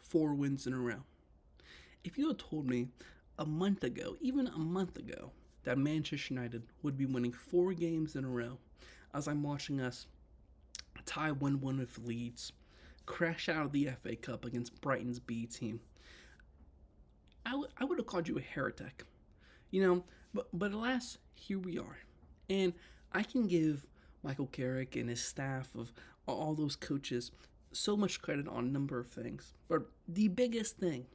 4 wins in a row. If you had told me a month ago, even a month ago, that Manchester United would be winning 4 games in a row, as I'm watching us tie 1-1 with Leeds, crash out of the FA Cup against Brighton's B team, I would have called you a heretic. You know, but alas, here we are. And I can give Michael Carrick and his staff of all those coaches so much credit on a number of things. But the biggest thing,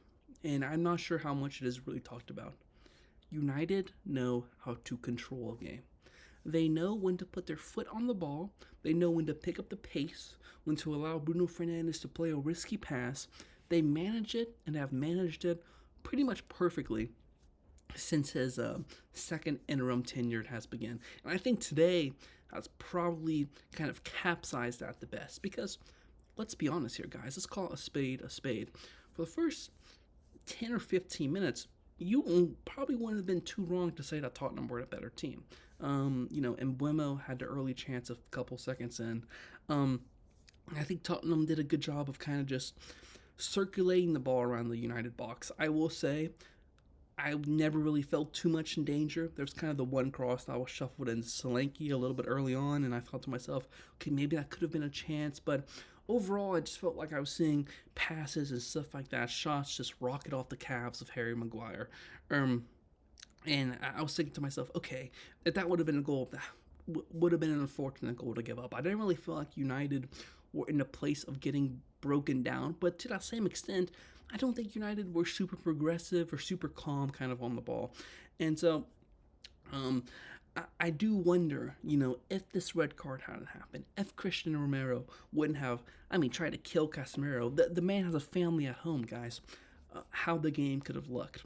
and I'm not sure how much it is really talked about, United know how to control a game. They know when to put their foot on the ball. They know when to pick up the pace, when to allow Bruno Fernandes to play a risky pass. They manage it and have managed it pretty much perfectly since his second interim tenure has begun. And I think today has probably kind of capsized at the best because let's be honest here, guys. Let's call a spade a spade. For the first 10 or 15 minutes, you probably wouldn't have been too wrong to say that Tottenham were a better team. Mbuemo had the early chance a couple seconds in. I think Tottenham did a good job of kind of just circulating the ball around the United box. I will say, I never really felt too much in danger. There's kind of the one cross that was shuffled in Solanke a little bit early on, and I thought to myself, okay, maybe that could have been a chance, but overall, I just felt like I was seeing passes and stuff like that, shots just rocket off the calves of Harry Maguire. And I was thinking to myself, okay, if that would have been a goal, that would have been an unfortunate goal to give up. I didn't really feel like United were in a place of getting broken down, but to that same extent, I don't think United were super progressive or super calm kind of on the ball. And so, I do wonder, if this red card hadn't happened, if Christian Romero wouldn't have, tried to kill Casemiro, the man has a family at home, guys, how the game could have looked.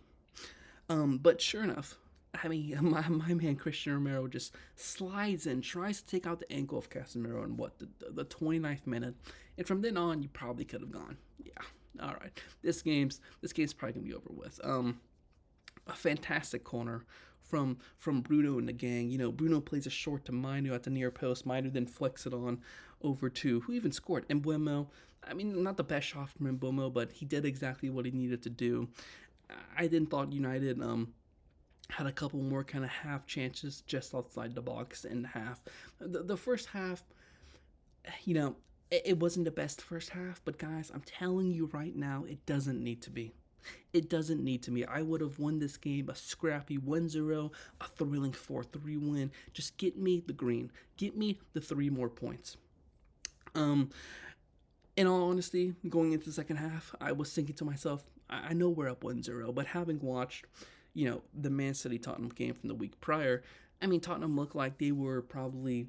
But sure enough, my man Christian Romero just slides in, tries to take out the ankle of Casemiro in the 29th minute, and from then on, you probably could have gone, yeah, all right, this game's probably gonna be over with. A fantastic corner from Bruno and the gang. Bruno plays a short to Mainu at the near post. Mainu then flicks it on over to who even scored? Mbuemo. Not the best shot from Mbuemo, but he did exactly what he needed to do. I then thought United had a couple more kind of half chances just outside the box in half. The first half, it wasn't the best first half, but guys, I'm telling you right now, it doesn't need to be. It doesn't need to be. I would have won this game a scrappy 1-0, a thrilling 4-3 win. Just get me the green. Get me the 3 more points. In all honesty, going into the second half, I was thinking to myself, I know we're up 1-0, but having watched, the Man City Tottenham game from the week prior, Tottenham looked like they were probably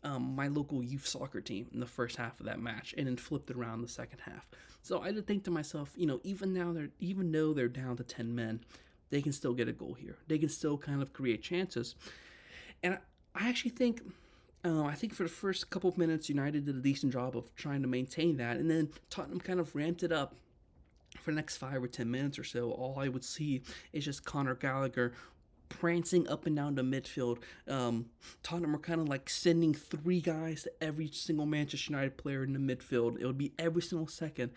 my local youth soccer team in the first half of that match, and then flipped it around the second half. So I did think to myself, even though they're down to 10 men, they can still get a goal here. They can still kind of create chances, and I actually think. I think for the first couple of minutes, United did a decent job of trying to maintain that, and then Tottenham kind of ramped it up for the next 5 or 10 minutes or so. All I would see is just Conor Gallagher prancing up and down the midfield. Tottenham were kind of like sending 3 guys to every single Manchester United player in the midfield. It would be every single second.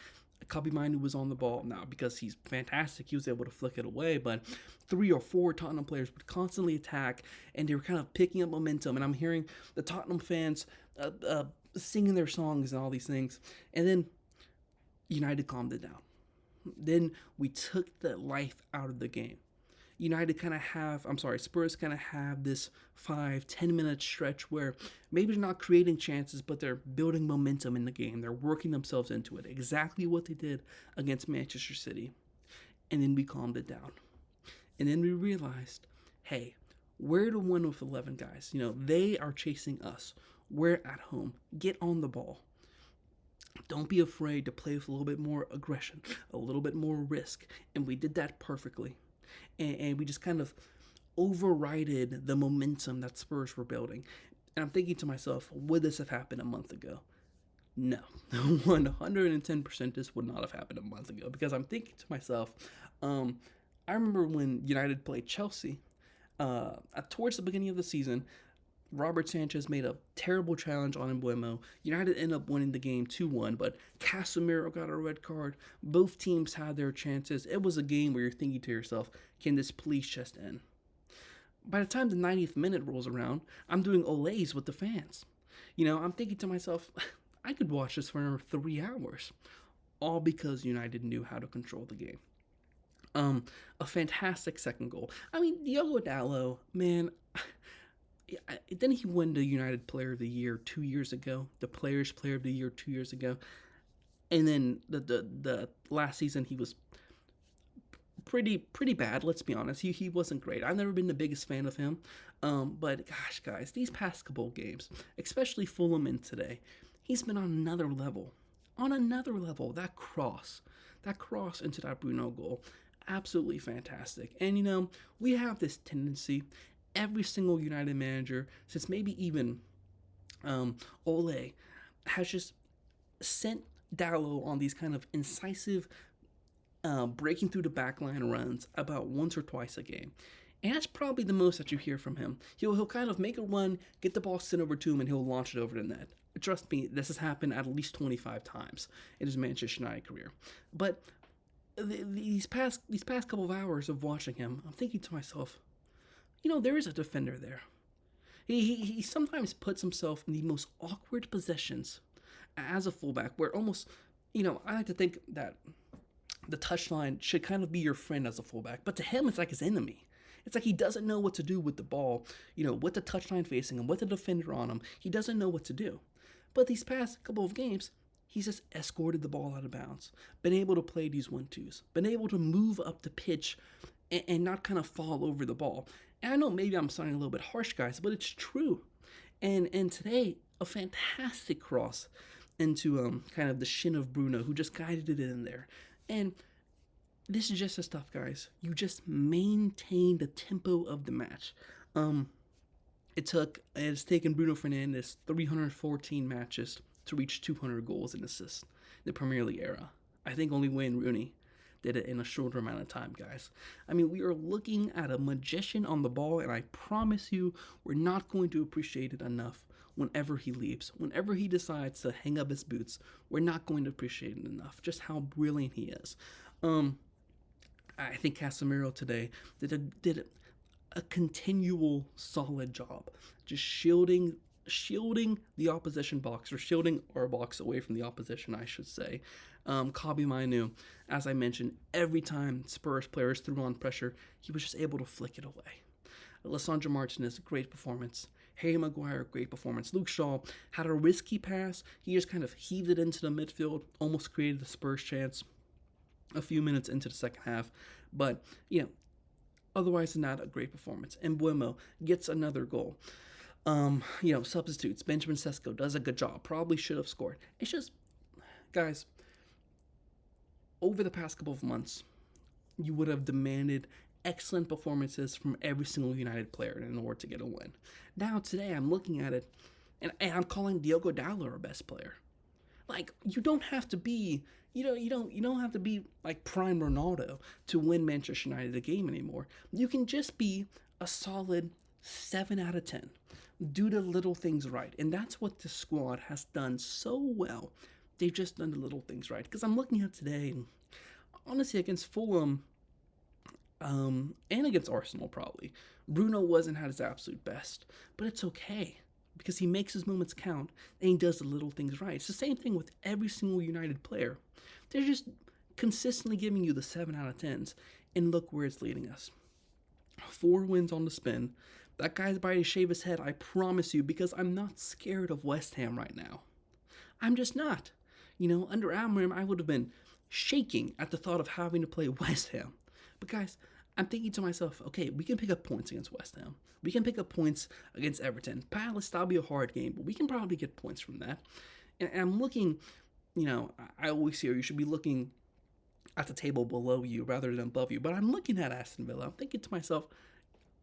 Kobbie Mainoo was on the ball now because he's fantastic. He was able to flick it away, but 3 or 4 Tottenham players would constantly attack, and they were kind of picking up momentum. And I'm hearing the Tottenham fans singing their songs and all these things, and then United calmed it down. Then we took the life out of the game. Spurs kind of have this 5-10 minute stretch where maybe they're not creating chances, but they're building momentum in the game. They're working themselves into it. Exactly what they did against Manchester City. And then we calmed it down. And then we realized, hey, we're the one with 11 guys. They are chasing us. We're at home. Get on the ball. Don't be afraid to play with a little bit more aggression, a little bit more risk. And we did that perfectly. And we just kind of overrided the momentum that Spurs were building. And I'm thinking to myself, would this have happened a month ago? No. 110% this would not have happened a month ago. Because I'm thinking to myself, I remember when United played Chelsea, towards the beginning of the season, Robert Sanchez made a terrible challenge on Embuemo. United ended up winning the game 2-1, but Casemiro got a red card. Both teams had their chances. It was a game where you're thinking to yourself, can this please just end? By the time the 90th minute rolls around, I'm doing olays with the fans. I'm thinking to myself, I could watch this for another 3 hours. All because United knew how to control the game. A fantastic second goal. I mean, Diogo Dalot, man, didn't he win the United Player of the Year 2 years ago? The Players Player of the Year 2 years ago, and then the last season he was pretty bad. Let's be honest. He wasn't great. I've never been the biggest fan of him. But gosh, guys, these past couple of games, especially Fulham in today, he's been on another level. On another level. That cross into that Bruno goal, absolutely fantastic. And we have this tendency. Every single United manager, since maybe even Ole, has just sent Dalot on these kind of incisive breaking through the backline runs about once or twice a game. And that's probably the most that you hear from him. He'll kind of make a run, get the ball sent over to him, and he'll launch it over the net. Trust me, this has happened at least 25 times in his Manchester United career. But these past couple of hours of watching him, I'm thinking to myself, there is a defender there. He sometimes puts himself in the most awkward positions as a fullback, where almost, I like to think that the touchline should kind of be your friend as a fullback, but to him, it's like his enemy. It's like he doesn't know what to do with the ball, with the touchline facing him, with the defender on him. He doesn't know what to do. But these past couple of games, he's just escorted the ball out of bounds, been able to play these 1-2s, been able to move up the pitch and not kind of fall over the ball. And I know maybe I'm sounding a little bit harsh, guys, but it's true. And today, a fantastic cross into kind of the shin of Bruno, who just guided it in there. And this is just the stuff, guys. You just maintain the tempo of the match. It's taken Bruno Fernandes 314 matches to reach 200 goals and assists in the Premier League era. I think only Wayne Rooney did it in a shorter amount of time, guys. I mean, we are looking at a magician on the ball, and I promise you, we're not going to appreciate it enough whenever he leaves. Whenever he decides to hang up his boots, we're not going to appreciate it enough, just how brilliant he is. I think Casemiro today did a continual solid job, just shielding the opposition box, or shielding our box away from the opposition, I should say. Kobbie Mainoo, as I mentioned, every time Spurs players threw on pressure, he was just able to flick it away. Lissandro Martinez, great performance. Harry Maguire, great performance. Luke Shaw had a risky pass. He just kind of heaved it into the midfield, almost created a Spurs chance a few minutes into the second half. But, otherwise not a great performance. And Embuemo gets another goal. Substitutes. Benjamin Sesko does a good job. Probably should have scored. It's just, guys, over the past couple of months, you would have demanded excellent performances from every single United player in order to get a win. Now, today, I'm looking at it, and I'm calling Diogo Dalot our best player. Like, you don't have to be, you don't have to be like prime Ronaldo to win Manchester United a game anymore. You can just be a solid 7 out of 10. Do the little things right, and that's what the squad has done so well. They've just done the little things right. Because I'm looking at today, and honestly, against Fulham, and against Arsenal probably, Bruno wasn't at his absolute best, but it's okay because he makes his moments count and he does the little things right. It's the same thing with every single United player. They're just consistently giving you the 7 out of 10s, and look where it's leading us. 4 wins on the spin. That guy's about to shave his head, I promise you, because I'm not scared of West Ham right now. I'm just not. Under Amorim, I would have been shaking at the thought of having to play West Ham. But guys, I'm thinking to myself, okay, we can pick up points against West Ham. We can pick up points against Everton. Palace, that'll be a hard game, but we can probably get points from that. And I'm looking, I always hear you should be looking at the table below you rather than above you. But I'm looking at Aston Villa. I'm thinking to myself,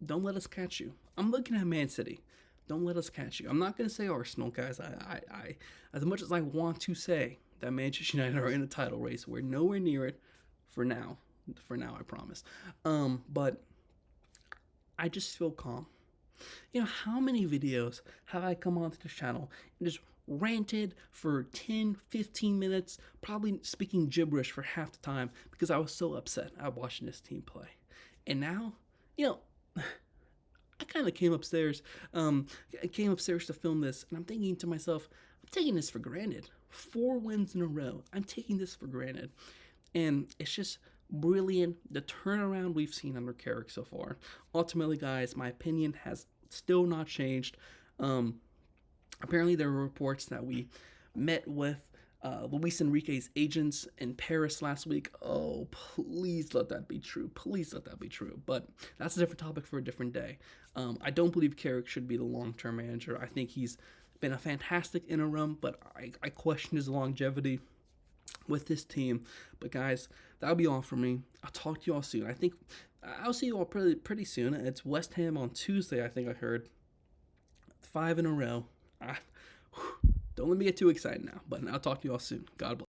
don't let us catch you. I'm looking at Man City. Don't let us catch you. I'm not going to say Arsenal, guys. I as much as I want to say that Manchester United are in a title race, we're nowhere near it for now. For now, I promise. But I just feel calm. How many videos have I come onto this channel and just ranted for 10, 15 minutes, probably speaking gibberish for half the time because I was so upset at watching this team play. And now, you know, I kind of came upstairs. I came upstairs to film this, and I'm thinking to myself, I'm taking this for granted. 4 wins in a row. I'm taking this for granted, and it's just brilliant. The turnaround we've seen under Carrick so far. Ultimately, guys, my opinion has still not changed. Apparently, there were reports that we met with Luis Enrique's agents in Paris last week. Oh, please let that be true. Please let that be true. But that's a different topic for a different day. I don't believe Carrick should be the long-term manager. I think he's been a fantastic interim, but I question his longevity with this team. But guys, that'll be all for me. I'll talk to you all soon. I think I'll see you all pretty soon. It's West Ham on Tuesday, I think I heard. 5 in a row. Don't let me get too excited now, but I'll talk to you all soon. God bless.